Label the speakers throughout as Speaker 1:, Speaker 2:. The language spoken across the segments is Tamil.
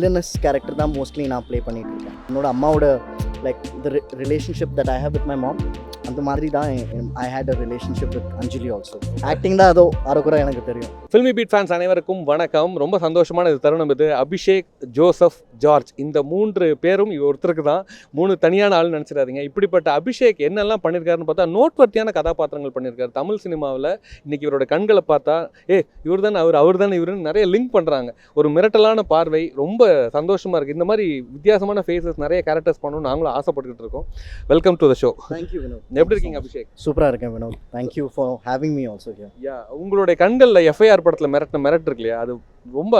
Speaker 1: வில்லனஸ் கேரக்டர் தான் மோஸ்ட்லி நான் ப்ளே பண்ணிட்டு இருக்கேன். என்னோட அம்மாவோட like the relationship that I have with my mom, அந்த மாதிரி தான் I had a relationship with Anjali also. Acting தான் அதோ அரைக்குறை எனக்கு தெரியும்.
Speaker 2: ஃபில்மி பீட் ஃபேன்ஸ் அனைவருக்கும் வணக்கம். ரொம்ப சந்தோஷமான இது தருணம் இது. அபிஷேக், ஜோசப், ஜார்ஜ் இந்த 3 பேரும் ஒருத்தருக்கு தான் 3 தனியான ஆள் நினச்சிடாதீங்க. இப்படிப்பட்ட அபிஷேக் என்னெல்லாம் பண்ணியிருக்காருன்னு பார்த்தா நோட்வர்த்தியான கதாபாத்திரங்கள் பண்ணியிருக்காரு. தமிழ் சினிமாவில் இன்றைக்கி இவரோட கண்களை பார்த்தா இவர் தானே அவர் தானே இவருன்னு நிறைய லிங்க் பண்ணுறாங்க. ஒரு மிரட்டலான பார்வை, ரொம்ப சந்தோஷமாக இருக்குது. இந்த மாதிரி வித்தியாசமான ஃபேஸஸ் நிறைய கேரக்டர்ஸ் பண்ணணும்னு நாங்களும் ஆசைப்பட்டுக்கிட்டு இருக்கோம். Welcome to the show.
Speaker 1: Thank you Vinod.
Speaker 2: எப்படி இருக்கீங்க அபிஷேக்?
Speaker 1: சூப்பராக இருக்கேன் Vinod. Thank you for having me also here.
Speaker 2: உங்களுடைய கண்களில் எஃப்ஐஆர் படத்தில் மிரட்டு இருக்கு இல்லையா, அது ரொம்ப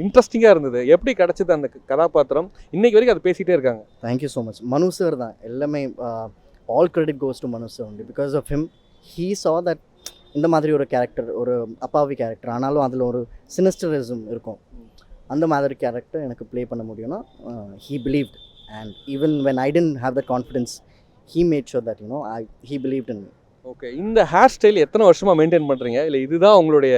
Speaker 2: இன்ட்ரெஸ்டிங்காக இருந்தது. எப்படி கிடச்சிது அந்த கதாபாத்திரம்? இன்னைக்கு வரைக்கும் அது பேசிகிட்டே இருக்காங்க.
Speaker 1: Thank you so much. Manu sir தான் எல்லாமே. All credit goes to Manu sir only. Because of him he saw that இந்த மாதிரி ஒரு கேரக்டர், ஒரு அப்பாவி கேரக்டர், ஆனாலும் அதில் ஒரு சினிஸ்டரிசம் இருக்கும். அந்த மாதிரி கேரக்டர் எனக்கு ப்ளே பண்ண முடியும்னா he believed. And even when I didn't have that confidence, he made sure that he believed in me.
Speaker 2: Okay, இந்த ஹேர் ஸ்டைல் எத்தனை வருஷமாக மெயின்டைன் பண்ணுறீங்க? இல்லை இதுதான் உங்களுடைய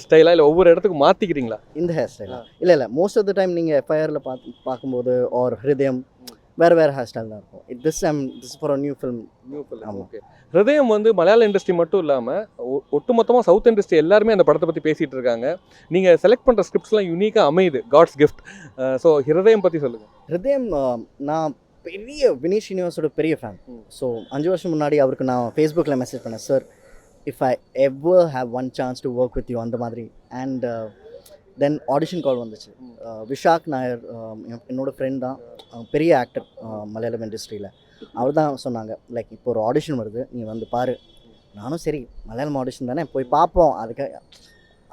Speaker 2: ஸ்டைலாக, இல்லை ஒவ்வொரு இடத்துக்கும் மாற்றிக்கிறீங்களா?
Speaker 1: இந்த ஹேர் ஸ்டைலா? இல்லை மோஸ்ட் ஆஃப் த டைம் நீங்கள் எஃப்ஐஆரில் பார்க்கும்போது ஆர் ஹிருதயம் வேறு ஹேர் ஸ்டைல் தான் இருக்கும். This for a new film.
Speaker 2: Okay, ஹிருதயம் வந்து மலையாள இண்டஸ்ட்ரி மட்டும் இல்லாமல் ஒட்டுமொத்தமாக சவுத் இண்டஸ்ட்ரி எல்லாருமே அந்த படத்தை பற்றி பேசிகிட்டு இருக்காங்க. நீங்கள் செலக்ட் பண்ணுற ஸ்கிரிப்ட்ஸ்லாம் யூனிக்காக அமையுது, காட்ஸ் கிஃப்ட். ஸோ ஹிருதயம் பற்றி சொல்லுங்கள்.
Speaker 1: ஹிருதயம் நான் பெரிய வினீத் ஸ்ரீனிவாஸோட பெரிய ஃபேன். ஸோ 5 வருஷம் முன்னாடி அவருக்கு நான் ஃபேஸ்புக்கில் மெசேஜ் பண்ணேன், sir if I ever have one chance to work with you, அந்த மாதிரி. அண்ட் தென் ஆடிஷன் கால் வந்துச்சு. விஷாக் நாயர் என்னோடய ஃப்ரெண்ட் தான், பெரிய ஆக்டர் மலையாளம் இண்டஸ்ட்ரியில். அவர் தான் சொன்னாங்க, லைக் இப்போ ஒரு ஆடிஷன் வருது, நீ வந்து பாரு. நானும் சரி, மலையாளம் ஆடிஷன் தானே, போய் பார்ப்போம். அதுக்கு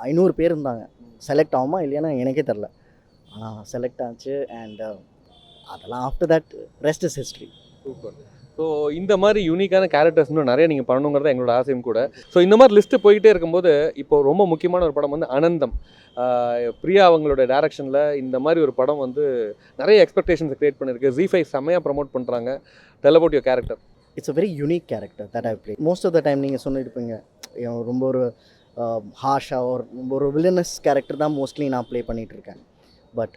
Speaker 1: 500 பேர் இருந்தாங்க. செலக்ட் ஆகுமா இல்லையானா எனக்கே தெரில. ஆனால் செலக்ட் ஆச்சு. அண்ட் அதெல்லாம் after that rest is history.
Speaker 2: Super. So இந்த மாதிரி யூனிக்கான கேரக்டர்ஸ் இன்னும் நிறைய நீங்கள் பண்ணணுங்கிறது எங்களோட ஆசையும் கூட. ஸோ இந்த மாதிரி லிஸ்ட்டு போய்கிட்டே இருக்கும்போது இப்போ ரொம்ப முக்கியமான ஒரு படம் வந்து அனந்தம். பிரியா அவங்களோட டைரக்ஷனில் இந்த மாதிரி ஒரு படம் வந்து நிறைய எக்ஸ்பெக்டேஷன்ஸ் க்ரியேட் பண்ணியிருக்கு. ZEE5 செம்மையாக ப்ரமோட் பண்ணுறாங்க. Tell about your character.
Speaker 1: It's a very unique character that I play. Most of the time நீங்கள் சொல்லியிருப்பீங்க ரொம்ப ஒரு ஹாஷாக ஒரு வில்லனஸ் கேரக்டர் தான் மோஸ்ட்லி நான் ப்ளே பண்ணிகிட்ருக்கேன். பட்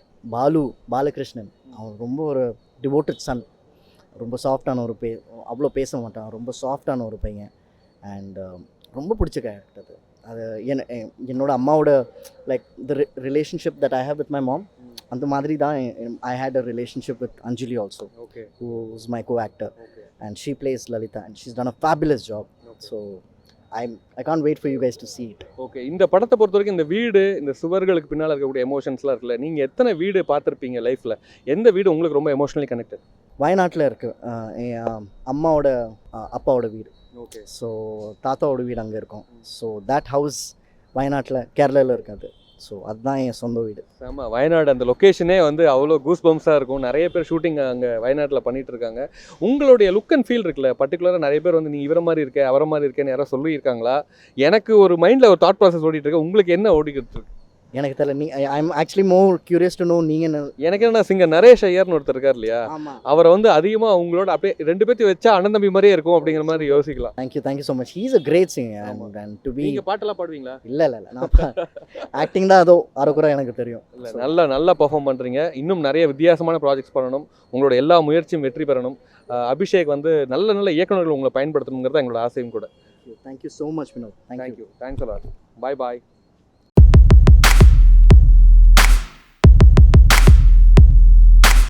Speaker 1: பாலகிருஷ்ணன் அவன் ரொம்ப ஒரு டிவோட்டட் சன். ரொம்ப சாஃப்டான ஒரு அவ்வளோ பேச மாட்டான், ரொம்ப சாஃப்டான ஒரு பையன். அண்ட் ரொம்ப பிடிச்ச கேரக்டர் அது. என்னோட அம்மாவோட like the relationship that I have with my mom, அந்த மாதிரி தான் I had a relationship with Anjali also, who is my co actor. And she plays Lalitha and she's done a fabulous job. So I can't wait for you guys to see it.
Speaker 2: Okay, இந்த படத்தை பொறுத்த வரைக்கும் இந்த வீடு, இந்த சுவர்களுக்கு பின்னால் இருக்கக்கூடிய எமோஷன்ஸ்லாம் இருக்குல்ல, நீங்கள் எத்தனை வீடு பார்த்துருப்பீங்க லைஃப்பில்? எந்த வீடு உங்களுக்கு ரொம்ப எமோஷனலி கனெக்டட்?
Speaker 1: வயநாட்டில் இருக்குது என் அம்மாவோட அப்பாவோட வீடு. ஓகே. ஸோ தாத்தாவோட வீடு அங்கே இருக்கும். ஸோ தட் ஹவுஸ் வயநாட்டில் கேரளாவில் இருக்காது. ஸோ அதுதான் என் சொந்த வீடு.
Speaker 2: ஆமாம், வயநாடு அந்த லொக்கேஷனே வந்து அவ்வளோ கூஸ் பம்ப்ஸாக இருக்கும். நிறைய பேர் ஷூட்டிங் அங்கே வயநாட்டில் பண்ணிகிட்டு இருக்காங்க. உங்களுடைய லுக் அண்ட் ஃபீல் இருக்குல்ல, பர்டிகுலராக நிறைய பேர் வந்து நீ இவரை மாதிரி இருக்க, அவரை மாதிரி இருக்கேன்னு யாராவது சொல்லியிருக்காங்களா? எனக்கு ஒரு மைண்டில் ஒரு தாட் ப்ராசஸ் ஓடிட்டு இருக்கு. உங்களுக்கு என்ன ஓடிக்கிட்டு இருக்கு?
Speaker 1: எனக்கு தெரியல. I am actually more curious to know நீங்கள். எனக்கு
Speaker 2: என்ன சிங்கர் நரேஷ் ஐயர்னு ஒருத்தர் இருக்கார் இல்லையா, அவரை வந்து அதிகமாக உங்களோட அப்படியே 2 பேர்த்தையும் வச்சா அண்ணன் தம்பி மாதிரியே இருக்கும் அப்படிங்கிற மாதிரி யோசிக்கலாம்.
Speaker 1: Thank you so much. He is a great singer. And to be.
Speaker 2: நீங்கள் பாட்டெல்லாம் பாடுவீங்களா?
Speaker 1: இல்லை நான் ஆக்டிங் தான் அதோ அரைக்குறை எனக்கு தெரியும்.
Speaker 2: இல்லை, நல்லா பர்ஃபார்ம் பண்ணுறீங்க. இன்னும் நிறைய வித்தியாசமான ப்ராஜெக்ட்ஸ் பண்ணணும். உங்களோட எல்லா முயற்சியும் வெற்றி பெறணும். அபிஷேக் வந்து நல்ல இயக்குநர்கள் உங்களை பயன்படுத்தணுங்கிறது எங்களோட ஆசையும் கூட.
Speaker 1: Thank you so much Vinod.
Speaker 2: Thank you. Thanks a lot. Bye.